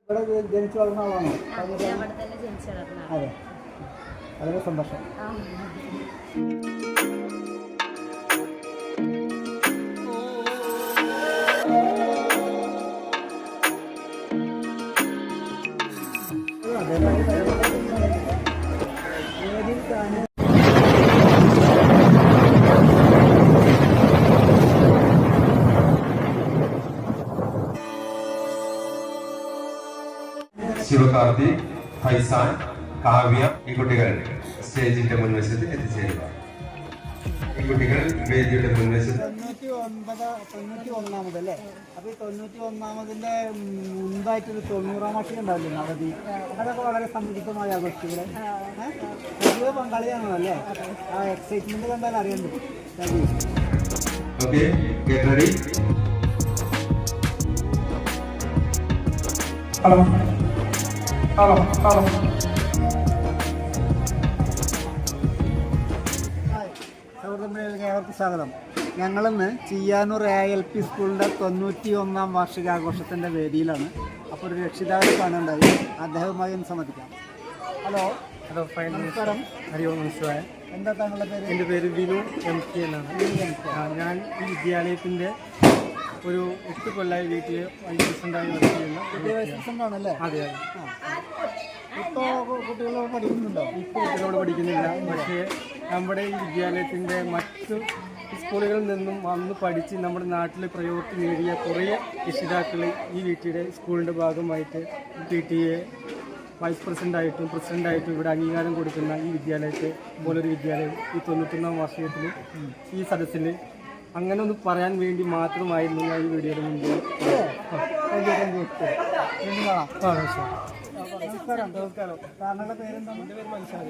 ഇവിടെ ജനിച്ചു വളർന്ന ആളാണോ? അവിടെ തന്നെ ജനിച്ചു വളർന്ന. അതെ, വളരെ സന്തോഷം. ശിവകാർത്തി, ഫൈസാൻ, കാവ്യ ഈ കുട്ടികൾ സ്റ്റേജിന്റെ മുൻവശത്ത് എത്തിച്ചേരുക. ഈ കുട്ടികൾ വേദിയുടെ മുൻവശത്ത് 91 അല്ലേ? അപ്പൊ ഈ 91-ാമതിന്റെ മുൻപായിട്ടൊരു 90-ാം വർഷം ഉണ്ടാവില്ലേ അവധി? അതൊക്കെ വളരെ സമുചിതമായ ആഘോഷിക്കുന്നത് സജീവ പങ്കാളിയാണോ അല്ലേ? ആ എക്സൈറ്റ്മെന്റ് കണ്ടാൽ അറിയാൻ പറ്റും. Okay, get ready. Hello hello hello സൗഹൃദങ്ങൾക്ക് സ്വാഗതം. ഞങ്ങളിന്ന് ചിയ്യാനൂർ ALP സ്കൂളിൻ്റെ 91-ാം വാർഷികാഘോഷത്തിൻ്റെ വേദിയിലാണ്. അപ്പോൾ ഒരു രക്ഷിതാവ് കാണുന്നുണ്ടായി, അദ്ദേഹവുമായി ഒന്ന് സംവദിക്കാം. ഹലോ ഹലോ, നമസ്കാരം. ഹരി ഓം, നമസ്കാരം. എന്താ താങ്കളുടെ പേര്? എൻ്റെ പേര് വിനു MP എന്നാണ്. ഞാൻ ഈ വിദ്യാലയത്തിൻ്റെ ഒരു 8 കൊല്ലമായി വീട്ടിൽ വൈസ് പ്രസിഡൻ്റായി വർക്ക് ചെയ്യുന്ന വിദ്യാഭ്യാസമാണല്ലേ? അതെ അതെ. ഇപ്പോൾ കുട്ടികളോട് പഠിക്കുന്നുണ്ടോ? ഇപ്പോൾ കുട്ടികളോട് പഠിക്കുന്നില്ല. പക്ഷേ നമ്മുടെ ഈ വിദ്യാലയത്തിൻ്റെ മറ്റു സ്കൂളുകളിൽ നിന്നും വന്ന് പഠിച്ച് നമ്മുടെ നാട്ടിൽ പ്രയോജനം നേടിയ കുറേ രക്ഷിതാക്കൾ ഈ വീട്ടിലെ സ്കൂളിൻ്റെ ഭാഗമായിട്ട് PTA വൈസ് പ്രസിഡൻ്റായിട്ടും പ്രസിഡൻ്റായിട്ടും ഇവിടെ അംഗീകാരം കൊടുക്കുന്ന ഈ വിദ്യാലയത്തെ പോലൊരു വിദ്യാലയം ഈ 91-ാം വാർഷികത്തിൽ ഈ സദസ്സിൽ അങ്ങനെ ഒന്ന് പറയാൻ വേണ്ടി മാത്രമായിരുന്നു ഞാൻ ഈ വീഡിയോയുടെ മുൻപിൽ. നമസ്കാരം. താങ്കളുടെ പേരെന്താണ്? എൻ്റെ പേര് മനസ്സാണ്.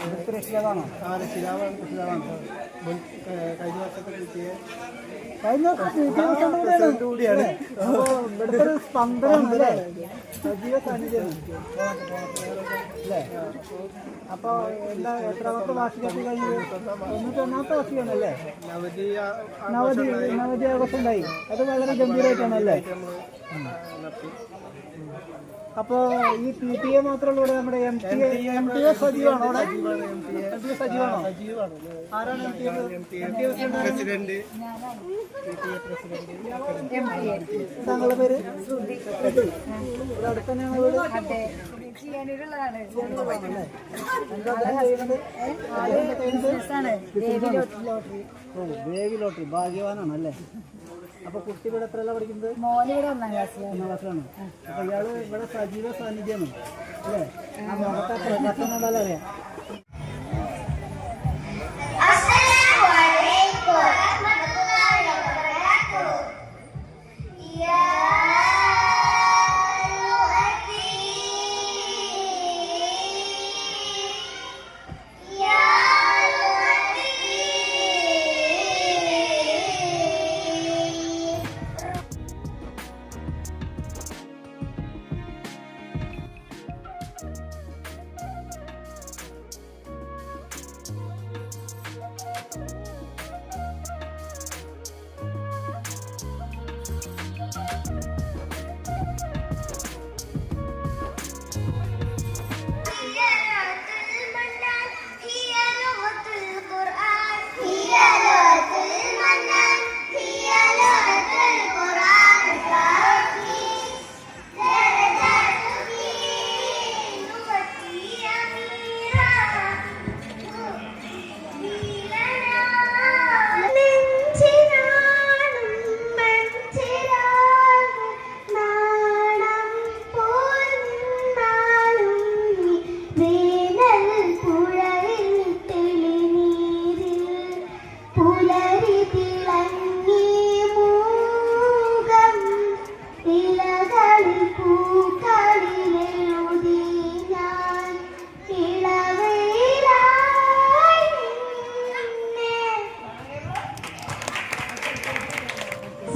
ഇവിടുത്തെ രക്ഷിതാവാണോ? രക്ഷിതാവാണ്. കഴിഞ്ഞ വർഷത്തെ കൂടിയാണ്. ഇവിടുത്തെ ഒരു സ്പന്ദനമാണ് അല്ലേ? സജീവ സാന്നിധ്യം അല്ലേ? അപ്പോൾ എന്താ എത്രാമത്തെ വാർഷികത്തിൽ കഴിഞ്ഞത്? 91-ാമത്തെ വാർഷികമാണല്ലേ? നവതി ആഘോഷം ഉണ്ടായി. അത് വളരെ ഗംഭീരമായിട്ടാണല്ലേ? അപ്പോൾ ഈ PTA മാത്രമല്ല ഇവിടെ നമ്മുടെ MTA സജീവാണോ? അവിടെ MTA സജീവാണോ? ആരാണ് പ്രസിഡന്റ്? താങ്കളുടെ പേര്? ഇവിടെ അടുത്ത് തന്നെയാണ് വീട്? ദേവി ലോട്ടറി. ഭാഗ്യവാനാണല്ലേ? അപ്പൊ കുട്ടി ഇവിടെ എത്രയല്ല പഠിക്കുന്നത്? മോനിവിടെ 1-ാം ക്ലാസ്സിലാണ്. അപ്പൊ ഇയാള് ഇവിടെ സജീവ സാന്നിധ്യമാണ് അല്ലേ? ആ മുഖത്തെ പ്രകാശം കണ്ടാലും അറിയാം.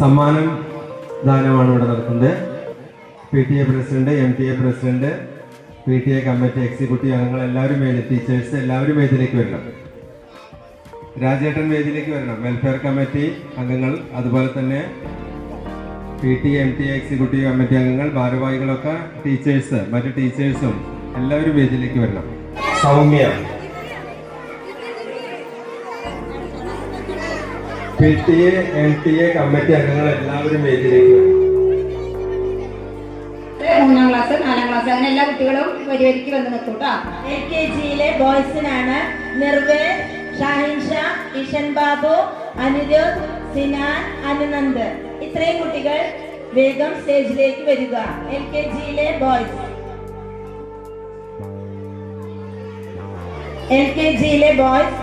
സമ്മാനം ദാനമാണ് ഇവിടെ നടക്കുന്നത്. PTA president, MTA president, PTA committee executive അംഗങ്ങൾ എല്ലാവരും വേദി, ടീച്ചേഴ്സ് എല്ലാവരും വേദിയിലേക്ക് വരണം. രാജേട്ടൻ വേദിയിലേക്ക് വരണം. വെൽഫെയർ കമ്മിറ്റി അംഗങ്ങൾ, അതുപോലെ തന്നെ PTA MTA എക്സിക്യൂട്ടീവ് കമ്മിറ്റി അംഗങ്ങൾ, ഭാരവാഹികളൊക്കെ, ടീച്ചേഴ്സ്, മറ്റു ടീച്ചേഴ്സും എല്ലാവരും വേദിയിലേക്ക് വരണം. സൗമ്യ, PTA MTA കമ്മിറ്റി അംഗങ്ങൾ എല്ലാവരും വേദിയിലേക്ക് വരണം. 3ാം ക്ലാസ് 4ാം ക്ലാസ് അങ്ങനെ എല്ലാ കുട്ടികളും വരിവരിക്ക് വന്ന് നിൽക്കും കേട്ടോ. LKGയിലെ ബോയ്സിനാണ് നിർവേദ്, ഷാഹിൻ ഷാ, ഇഷൻ ബാബു, അനിരുദ്ധ്, സിനാൻ, അനുനന്ദ്. ഇത്രയും കുട്ടികൾ വേഗം സ്റ്റേജിലേക്ക് വരിക. LKGയിലെ ബോയ്സ്. LKGയിലെ ബോയ്സ്.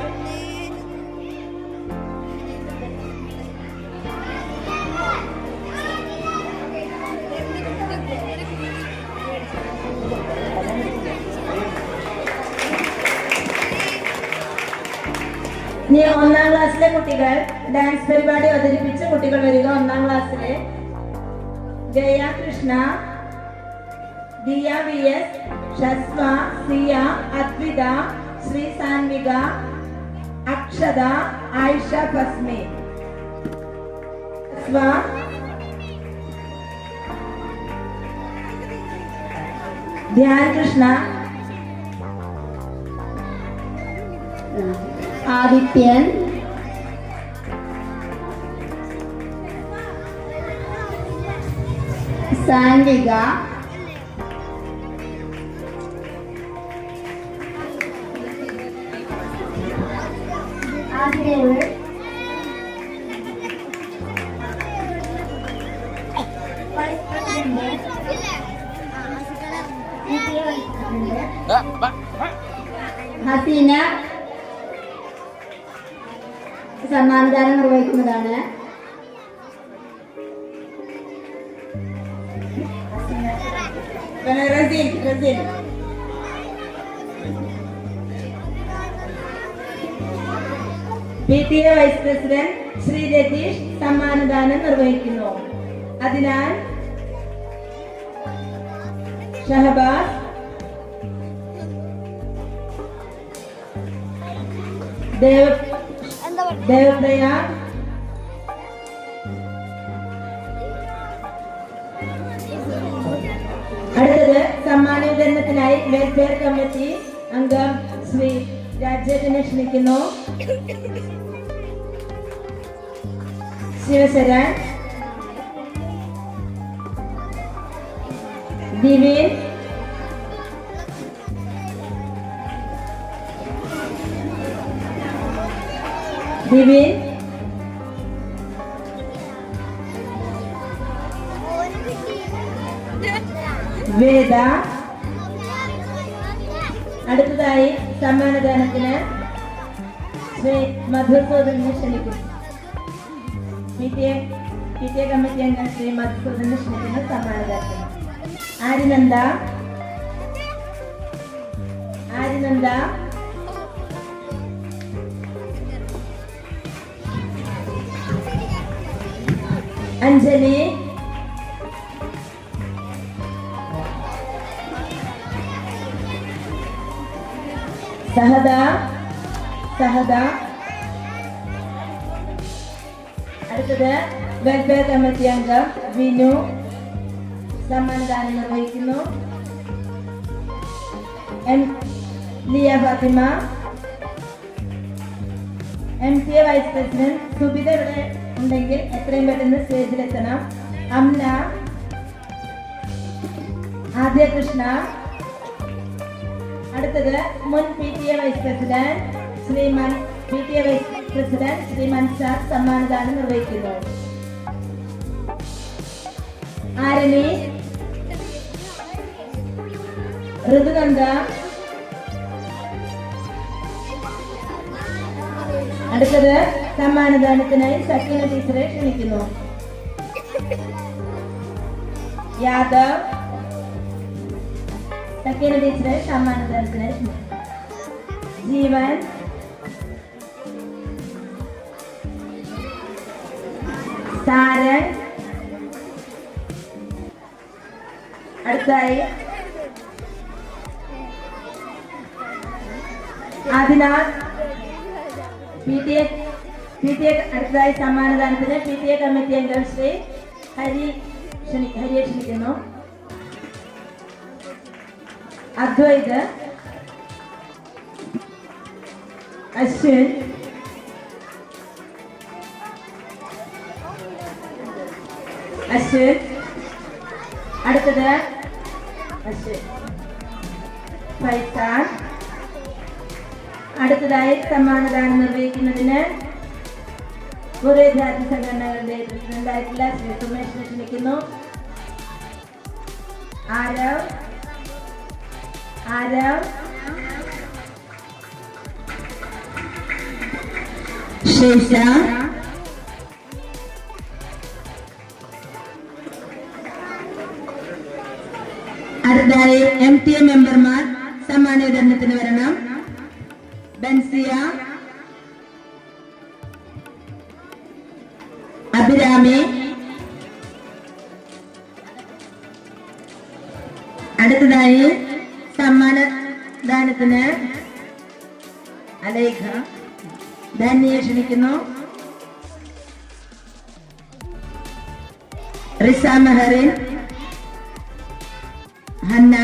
ഇനി 1ാം ക്ലാസ്സിലെ കുട്ടികൾ ഡാൻസ് പരിപാടി അവതരിപ്പിച്ച കുട്ടികൾ വരിക. 1ാം ക്ലാസ്സിലെ ജയ കൃഷ്ണ, ദിയ VS, ഷസ്വ, സിയ, അദ്വിത, ശ്രീ സാൻവിക, അക്ഷത, ആയിഷ ഫസ്മി. ഷസ്വ, ധ്യാൻ കൃഷ്ണ, ആദിത്യൻ, സാൻവിക, ആദിദേവ്, ഹസീന സമ്മാനദാനം നിർവഹിക്കുന്നതാണ്. PTA vice president Shri Ratheesh സമ്മാനദാനം നിർവഹിക്കുന്നു. അതിനാൽ ഷഹബാസ്, ദേവപ്രയ, അടുത്തത് സമ്മാന വിതരണത്തിനായി വെൽഫെയർ കമ്മിറ്റി അംഗം ശ്രീ രാജേട്ടനെ ക്ഷണിക്കുന്നു. ശിവശരൺ, ദിവിൻ, വേദ. അടുത്തതായി സമ്മാനദാനത്തിന് ശ്രീ മധുസൂദനെ ക്ഷണിക്കുന്നു. PTA കമ്മിറ്റി അംഗം ശ്രീ മധുസൂദനെ ക്ഷണിക്കുന്ന സമ്മാനദാനത്തിന്. ആര്യനന്ദ, അഞ്ജലി, സഹദ. അടുത്തത് വെൽഫെയർ കമ്മിറ്റി അംഗം വിനു സമ്മാനദാനം നിർവഹിക്കുന്നു. Liya Fathima. MTA vice president Subitha ഇവിടെ ഉണ്ടെങ്കിൽ എത്രയും പെട്ടെന്ന് സ്റ്റേജിലെത്തണം. അംന, ആദ്യ കൃഷ്ണ. അടുത്തത് മുൻ PTA vice president Shri Mansar സമ്മാനദാനം നിർവഹിക്കുന്നു. ആരണി, ഋതുനന്ദ. അടുത്തത് സമ്മാനദാനത്തിനായി സക്കീന ടീച്ചറെ ക്ഷണിക്കുന്നു. യാദവ്, സക്കീന ടീച്ചറെ സമ്മാനദാനത്തിനായി ക്ഷണിക്കുന്നു. ജീവൻ, താരൻ. അടുത്തായി ആദിനാഥ്. PTA അടുത്തതായി സമ്മാനദാനത്തിന് PTA കമ്മിറ്റി അംഗം ശ്രീ ഹരിയെ ക്ഷണിക്കുന്നു. അദ്വൈത്, അശ്വിൻ, അടുത്തത് അശ്വിൻ, ഫൈസാൻ. അടുത്തതായി സമ്മാനദാനം നിർവഹിക്കുന്നതിന് കുറേ ജാതി സംഘടനകളുടെ പ്രസിഡന്റായിട്ടുള്ള ശ്രീ സുമേഷിനെ ക്ഷണിക്കുന്നു. ആരവ്, ശേഷ, അടുത്തതായി MTA മെമ്പർമാർ സമ്മാന വിതരണത്തിന് വരണം. ബൻസിയ, അഭിരാമി. അടുത്തതായി സമ്മാനദാനത്തിന് അലേഖ, ധന്യയെ ക്ഷണിക്കുന്നു. റിസ മെഹറിൻ, ഹന്ന,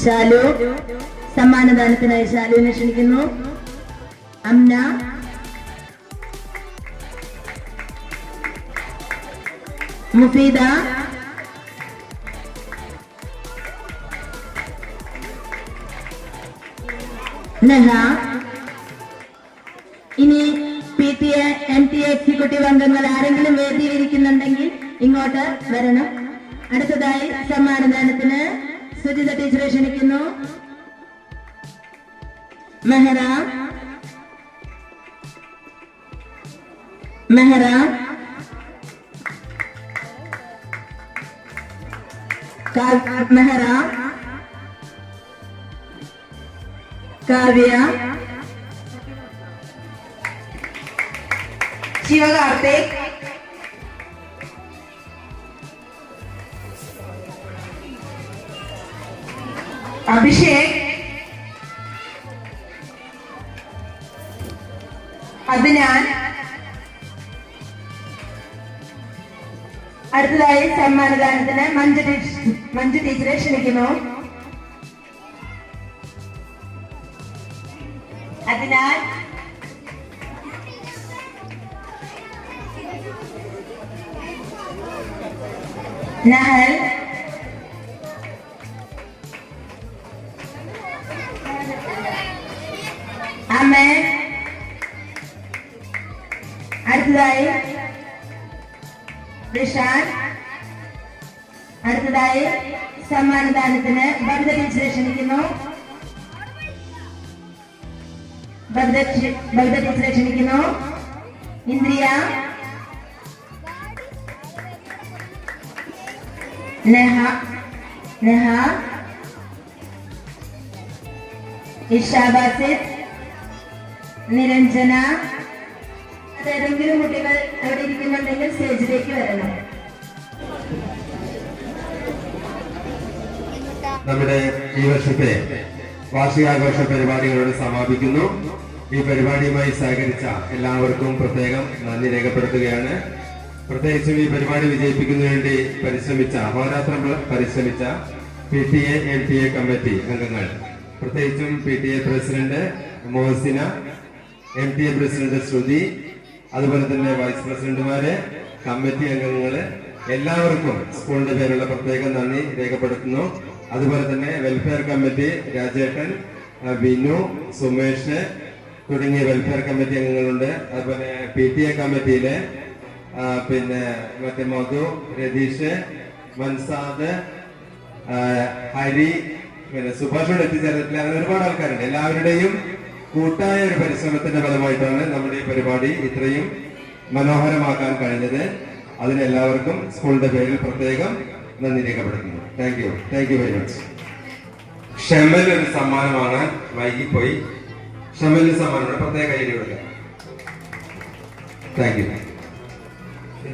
ഷാലു. സമ്മാനദാനത്തിനായി ഷാലുവിനെ ക്ഷണിക്കുന്നു. അംന, മുഫീദ, നെഹ. ഇനി PTA MTA എക്സിക്യൂട്ടീവ് അംഗങ്ങൾ ആരെങ്കിലും വേദിയിലിരിക്കുന്നുണ്ടെങ്കിൽ ഇങ്ങോട്ട് വരണം. അടുത്തതായി സമ്മാനദാനത്തിന് സുജിത ടീച്ചറെ ക്ഷണിക്കുന്നു. മെഹറ, കാവ്യ, ശിവകാർത്തിക്, അഭിഷേക്, അഭിനാൻ. അടുത്തതായി സമ്മാനദാനത്തിന് മഞ്ജു ടീച്ചറെ ക്ഷണിക്കുന്നു. അതിനാൽ നഹൽ, അമൻ. അടുത്തതായി റിഷാൻ. അടുത്തതായി സമ്മാനദാനത്തിന് ബബിത ടീച്ചറെ ക്ഷണിക്കുന്നു. ഇന്ദ്രിയ, നെഹ, ഇഷ ബാസിത്, നിരഞ്ജന. ഏതെങ്കിലും കുട്ടികൾ അവിടെ ഇരിക്കുന്നുണ്ടെങ്കിൽ സ്റ്റേജിലേക്ക് വരണം. നമ്മുടെ ഈ വർഷത്തെ വാർഷികാഘോഷ പരിപാടികളോട് സമാപിക്കുന്നു. ഈ പരിപാടിയുമായി സഹകരിച്ച എല്ലാവർക്കും പ്രത്യേകം നന്ദി രേഖപ്പെടുത്തുകയാണ്. പ്രത്യേകിച്ചും ഈ പരിപാടി വിജയിപ്പിക്കുന്നതിന് വേണ്ടി അഹോരാത്രം പരിശ്രമിച്ച PTA MTA കമ്മിറ്റി അംഗങ്ങൾ, പ്രത്യേകിച്ചും PTA പ്രസിഡന്റ് മോഹസിന, MTA പ്രസിഡന്റ് ശ്രുതി, അതുപോലെ തന്നെ വൈസ് പ്രസിഡന്റുമാര്, കമ്മിറ്റി അംഗങ്ങള്, എല്ലാവർക്കും സ്കൂളിന്റെ പേരുള്ള പ്രത്യേകം നന്ദി രേഖപ്പെടുത്തുന്നു. അതുപോലെ തന്നെ വെൽഫെയർ കമ്മിറ്റി രാജേട്ടൻ, വിനു, സുമേഷ് തുടങ്ങിയ വെൽഫെയർ കമ്മിറ്റി അംഗങ്ങളുണ്ട്. അതുപോലെ PTA കമ്മിറ്റിയിലെ മറ്റേ മധു, രതീഷ്, മൻസാദ്, ഹരി, സുഭാഷോട് എത്തിച്ചേർന്നിട്ടില്ല, അങ്ങനെ ഒരുപാട് ആൾക്കാരുണ്ട്. എല്ലാവരുടെയും കൂട്ടായ ഒരു പരിശ്രമത്തിന്റെ ഫലമായിട്ടാണ് നമ്മുടെ ഈ പരിപാടി ഇത്രയും മനോഹരമാക്കാൻ കഴിഞ്ഞത്. അതിനെല്ലാവർക്കും സ്കൂളിന്റെ പേരിൽ പ്രത്യേകം നന്ദി രേഖപ്പെടുത്തുന്നു. Thank you very much. Shemal ഒരു സമ്മാനം വാങ്ങാൻ വൈകിപ്പോയി. ഷെമലിന് സമ്മാനം പ്രത്യേക കയ്യിൽ കൊടുക്കുക. Thank you.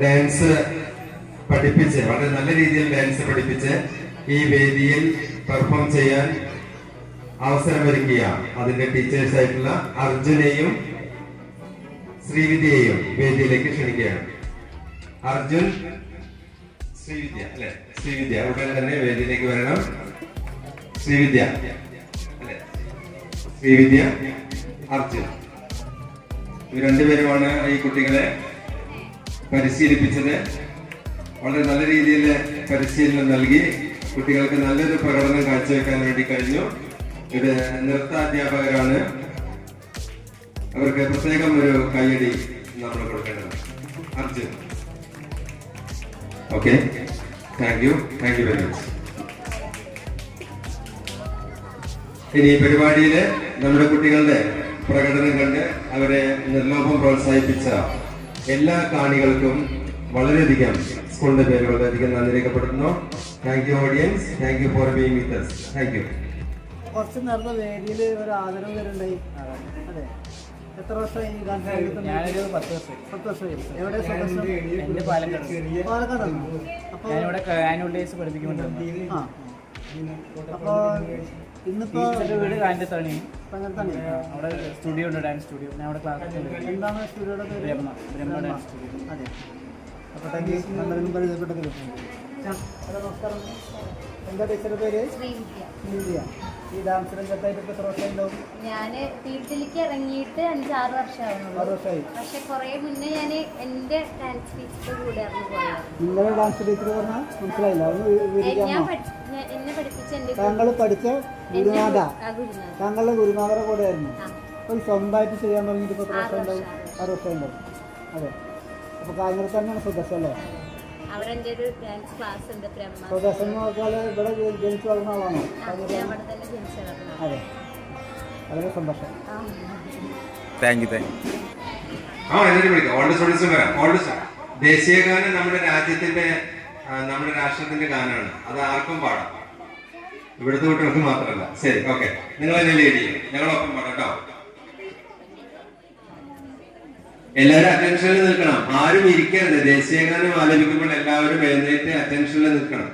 ഡാൻസ് പഠിപ്പിച്ച്, വളരെ നല്ല രീതിയിൽ ഡാൻസ് പഠിപ്പിച്ച് ഈ വേദിയിൽ പെർഫോം ചെയ്യാൻ അവസരമൊരുക്കിയ അതിന്റെ ടീച്ചേഴ്സ് ആയിട്ടുള്ള അർജുനെയും ശ്രീവിദ്യയെയും വേദിയിലേക്ക് ക്ഷണിക്കുകയാണ്. അർജുൻ, ശ്രീവിദ്യ അല്ലെ? ശ്രീവിദ്യ ഉടൻ തന്നെ വേദിയിലേക്ക് വരണം. ശ്രീവിദ്യ അല്ലെ? ശ്രീവിദ്യ, അർജുൻ, ഇവർ രണ്ടുപേരുമാണ് ഈ കുട്ടികളെ പരിശീലിപ്പിച്ചത്. വളരെ നല്ല രീതിയിൽ പരിശീലനം നൽകി കുട്ടികൾക്ക് നല്ലൊരു പ്രകടനം കാഴ്ചവെക്കാൻ വേണ്ടി കഴിഞ്ഞു. ഇത് നൃത്താധ്യാപകരാണ്. അവർക്ക് പ്രത്യേകം ഒരു കയ്യടി നമ്മൾ കൊടുക്കേണ്ടത്. Arjun, okay, thank you very much. ഇനി ഈ പരിപാടിയില് നമ്മുടെ കുട്ടികളുടെ പ്രകടനം കണ്ട് അവരെ നിർലോഭം പ്രോത്സാഹിപ്പിച്ച എല്ലാ കാണികൾക്കും വളരെയധികം സ്കൂളിന്റെ പേര് വളരെയധികം നന്ദി രേഖപ്പെടുത്തുന്നു. Thank U audience, thank you for being with us. Thank you. കുറച്ച് നേരത്തെ വേദിയിൽ ഒരു ആദരവ് വരുന്നുണ്ടായി. അതെ, എത്ര വർഷമായി ഡാൻസ് കളിക്കുന്നത്? ഞാനൊരു 10 വർഷം. 10 വർഷമായി. എവിടെ സ്വദേശം? എൻ്റെ പാലക്കാട്. പാലക്കാടാണ്. അപ്പോൾ ഞാനിവിടെ ആനുവൽ ഡേയ്സ് പഠിപ്പിക്കുന്നുണ്ട്. ആ, അപ്പോൾ ഇന്നിപ്പോ വീട് കാഞ്ഞത്താണ്. പങ്കെടുത്താണ്. അവിടെ സ്റ്റുഡിയോ ഉണ്ട്, ഡാൻസ് സ്റ്റുഡിയോ. ഞാൻ അവിടെ ക്ലാസ് എന്താണ് സ്റ്റുഡിയോയുടെ പേര്? ബ്രഹ്മ ഡാൻസ് സ്റ്റുഡിയോ. അതെ. അപ്പോൾ താങ്ക് യു. നല്ലതിനും പരിചയപ്പെട്ടതിലും. ഹലോ, നമസ്കാരം. എന്താ ടീച്ചറുടെ പേര്? ശ്രീവിദ്യ. ഈ ഡാൻസ് രംഗത്തായിട്ട് ഇപ്പോൾ എത്ര വർഷം ഉണ്ടാവും? ഞാൻ ഫീൽഡിലേക്ക് ഇറങ്ങിയിട്ട് 5-6 വർഷമാകുന്നുള്ളൂ. 6 വർഷമായി. പക്ഷെ കുറെ മുന്നേ ഞാൻ എൻ്റെ ഡാൻസ് ടീച്ചറുടെ കൂടെ ആയിരുന്നു പോയത്. നിങ്ങളുടെ ഡാൻസ് ടീച്ചർ പറഞ്ഞാൽ മനസ്സിലായില്ല. എന്നെ പഠിപ്പിച്ച എൻ്റെ താങ്കൾ പഠിച്ച ഗുരുനാഥ, ഗുരുനാഥ്. താങ്കളുടെ ഗുരുനാഥരുടെ കൂടെ ആയിരുന്നു. അപ്പോൾ സ്വന്തമായിട്ട് ചെയ്യാൻ തുടങ്ങിയിട്ട് ഇപ്പോൾ എത്ര വർഷം ഉണ്ടാവും? 6 വർഷം ഉണ്ടാവും. അതെ. അപ്പോൾ കാഞ്ഞിരത്ത് തന്നെയാണ് സ്വദേശം അല്ലേ? അവിടെ എൻ്റെ ഒരു ഡാൻസ് ക്ലാസ് ഉണ്ട്, ബ്രഹ്മ. സ്വദേശം എന്ന് പറഞ്ഞാൽ ഇവിടെ ജനിച്ചു വളർന്ന ആളാണോ? ഞാൻ അവിടെ തന്നെ ജനിച്ചു വളർന്നു. അതെ, വളരെ സന്തോഷം. Thank you. ദേശീയ ഗാനം നമ്മുടെ രാജ്യത്തിന്റെ നമ്മുടെ രാഷ്ട്രത്തിന്റെ ഗാനമാണ്. അത് ആർക്കും പാടാം, ഇവിടുത്തെ കുട്ടികൾക്ക് മാത്രമല്ല. ശരി, ഓക്കെ, നിങ്ങൾ എന്നെ ലീഡ് ചെയ്യും, ഞങ്ങളൊപ്പം പാടാം കേട്ടോ. എല്ലാവരും അറ്റൻഷനിൽ നിൽക്കണം, ആരും ഇരിക്കരുത്. ദേശീയ ഗാനം ആലപിക്കുമ്പോൾ എല്ലാവരും എഴുന്നേറ്റ് അറ്റൻഷനിൽ നിൽക്കണം.